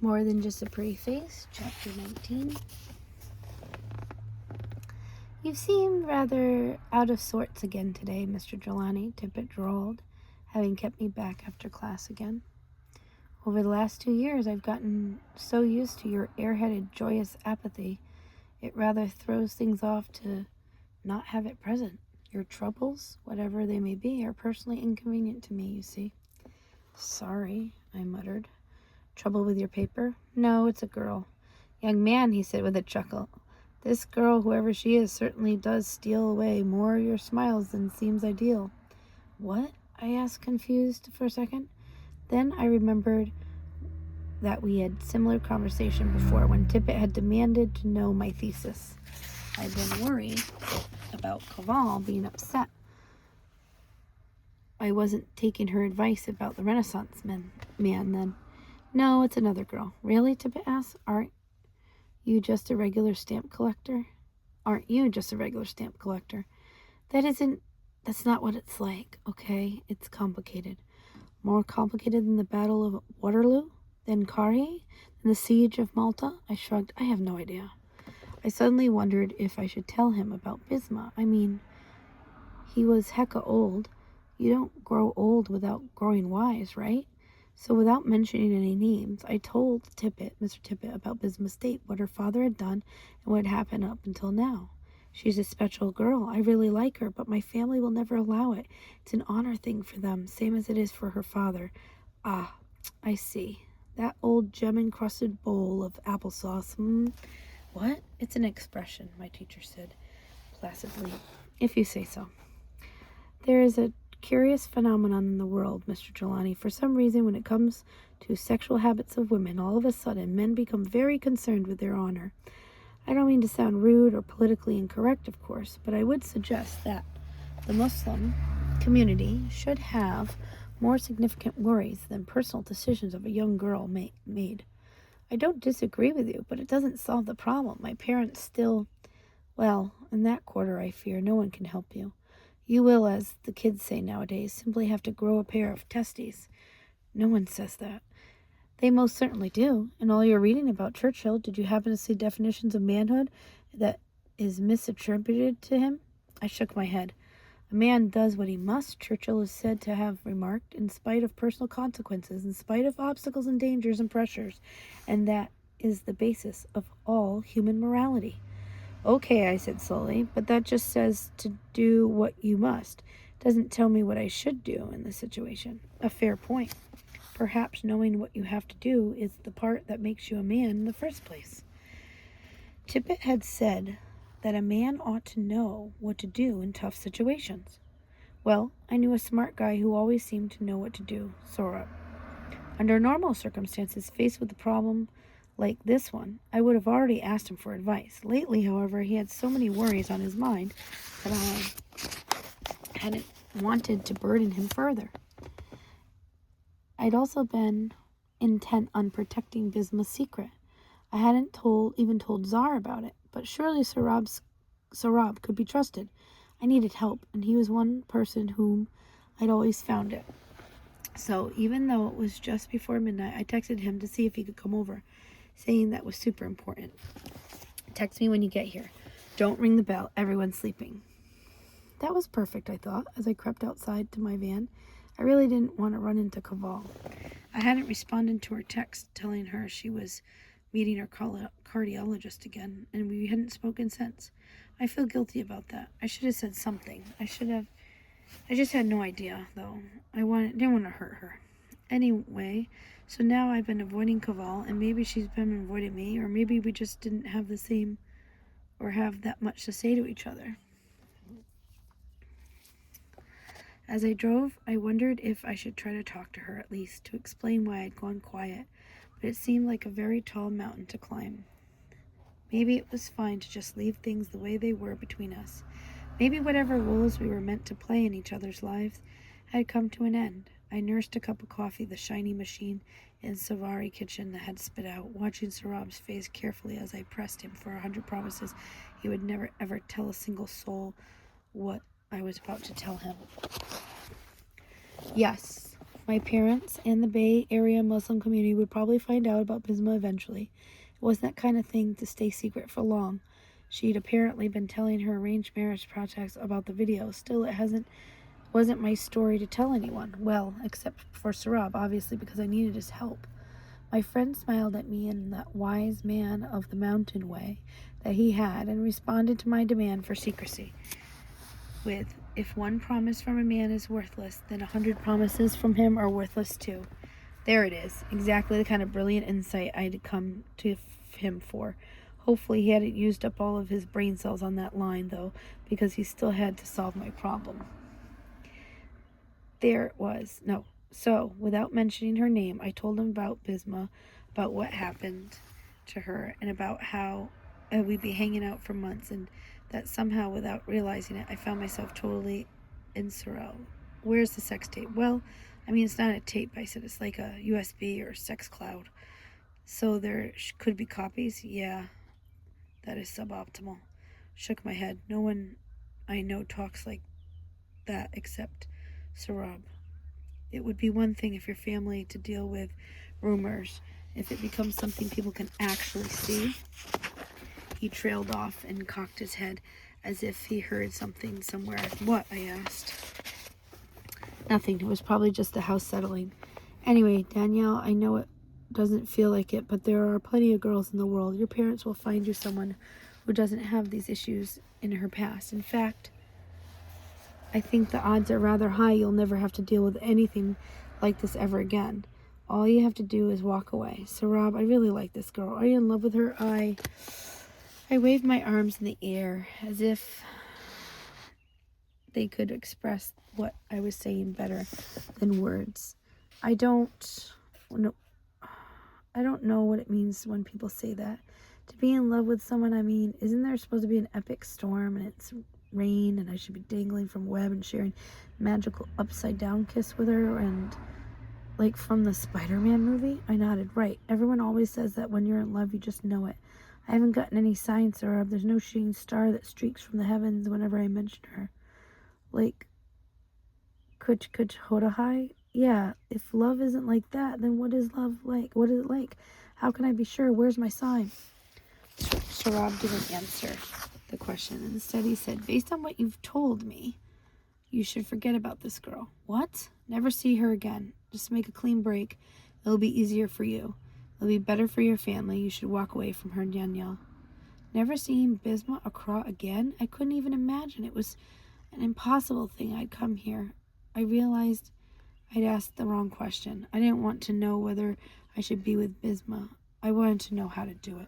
More Than Just a Pretty Face, Chapter 19. You seem rather out of sorts again today, Mr. Jelani, Tippett drawled, having kept me back after class again. Over the last 2 years, I've gotten so used to your airheaded, joyous apathy, it rather throws things off to not have it present. Your troubles, whatever they may be, are personally inconvenient to me, you see. Sorry, I muttered. Trouble with your paper? No, it's a girl. Young man, he said with a chuckle. This girl, whoever she is, certainly does steal away more of your smiles than seems ideal. What? I asked, confused for a second. Then I remembered that we had similar conversation before when Tippett had demanded to know my thesis. I'd been worried about Cavall being upset. I wasn't taking her advice about the Renaissance man then. No, it's another girl. Really? Tippett asked. Aren't you just a regular stamp collector? That's not what it's like, okay? It's complicated. More complicated than the Battle of Waterloo? Than Cartier? Than the Siege of Malta? I shrugged. I have no idea. I suddenly wondered if I should tell him about Bisma. I mean, he was hecka old. You don't grow old without growing wise, right? So without mentioning any names, I told Mr. Tippett, about Bisma's state, what her father had done, and what had happened up until now. She's a special girl. I really like her, but my family will never allow it. It's an honor thing for them, same as it is for her father. Ah, I see. That old gem-encrusted bowl of applesauce, What? It's an expression, my teacher said, placidly. If you say so. There is a curious phenomenon in the world, Mr. Jelani. For some reason, when it comes to sexual habits of women, all of a sudden, men become very concerned with their honor. I don't mean to sound rude or politically incorrect, of course, but I would suggest that the Muslim community should have more significant worries than personal decisions of a young girl made. I don't disagree with you, but it doesn't solve the problem. My parents still, well, in that quarter, I fear, no one can help you. You will, as the kids say nowadays, simply have to grow a pair of testes. No one says that. They most certainly do. In all your reading about Churchill, did you happen to see definitions of manhood that is misattributed to him? I shook my head. A man does what he must, Churchill is said to have remarked, in spite of personal consequences, in spite of obstacles and dangers and pressures, and that is the basis of all human morality. Okay, I said slowly, but that just says to do what you must. Doesn't tell me what I should do in this situation. A fair point. Perhaps knowing what you have to do is the part that makes you a man in the first place. Tippett had said that a man ought to know what to do in tough situations. Well, I knew a smart guy who always seemed to know what to do, Sora. Under normal circumstances, faced with a problem like this one, I would have already asked him for advice. Lately, however, he had so many worries on his mind that I hadn't wanted to burden him further. I'd also been intent on protecting Bisma's secret. I hadn't even told Tsar about it, but surely Sarab could be trusted. I needed help, and he was one person whom I'd always found it. So even though it was just before midnight, I texted him to see if he could come over, saying that was super important. Text me when you get here. Don't ring the bell. Everyone's sleeping. That was perfect, I thought, as I crept outside to my van. I really didn't want to run into Cavall. I hadn't responded to her text telling her she was meeting her cardiologist again, and we hadn't spoken since. I feel guilty about that. I should have said something. I just had no idea, though. Didn't want to hurt her. Anyway, so now I've been avoiding Cavall, and maybe she's been avoiding me, or maybe we just didn't have the same, or have that much to say to each other. As I drove, I wondered if I should try to talk to her at least, to explain why I'd gone quiet, but it seemed like a very tall mountain to climb. Maybe it was fine to just leave things the way they were between us. Maybe whatever roles we were meant to play in each other's lives had come to an end. I nursed a cup of coffee, the shiny machine in Savari kitchen that had spit out, watching Sarab's face carefully as I pressed him for 100 promises he would never ever tell a single soul what I was about to tell him. Yes, My parents and the Bay Area Muslim community would probably find out about Bisma eventually. It wasn't that kind of thing to stay secret for long. She'd apparently been telling her arranged marriage projects about the video. Still, wasn't my story to tell anyone. Well, except for Sarab, obviously, because I needed his help. My friend smiled at me in that wise man of the mountain way that he had and responded to my demand for secrecy with, if one promise from a man is worthless, then 100 promises from him are worthless too. There it is, exactly the kind of brilliant insight I'd come to him for. Hopefully he hadn't used up all of his brain cells on that line, though, because he still had to solve my problem. There it was. No. So, without mentioning her name, I told him about Bisma, about what happened to her, and about how we'd be hanging out for months, and that somehow, without realizing it, I found myself totally in Sorrel. Where's the sex tape? Well, I mean, it's not a tape, I said. It's like a USB or sex cloud. So there could be copies? Yeah, that is suboptimal. Shook my head. No one I know talks like that except Sarab. It would be one thing if your family to deal with rumors. If it becomes something people can actually see. He trailed off and cocked his head as if he heard something somewhere. What? I asked. Nothing. It was probably just the house settling. Anyway, Danielle, I know it doesn't feel like it, but there are plenty of girls in the world. Your parents will find you someone who doesn't have these issues in her past. In fact, I think the odds are rather high you'll never have to deal with anything like this ever again. All you have to do is walk away. Sarab, I really like this girl. Are you in love with her? I waved my arms in the air as if they could express what I was saying better than words. I don't know what it means when people say that. To be in love with someone, I mean, isn't there supposed to be an epic storm and it's rain and I should be dangling from a web and sharing magical upside down kiss with her, and like from the Spider-Man movie? I nodded. Right. Everyone always says that when you're in love you just know it. I haven't gotten any signs, or there's no shooting star that streaks from the heavens whenever I mention her. Like Kuch Hodahai? Yeah, if love isn't like that, then what is love like? What is it like? How can I be sure? Where's my sign? Sarab didn't answer the question. Instead, he said, based on what you've told me, you should forget about this girl. What? Never see her again. Just make a clean break. It'll be easier for you. It'll be better for your family. You should walk away from her, Danielle. Never seeing Bisma Accra again? I couldn't even imagine. It was an impossible thing. I'd come here. I realized I'd asked the wrong question. I didn't want to know whether I should be with Bisma. I wanted to know how to do it.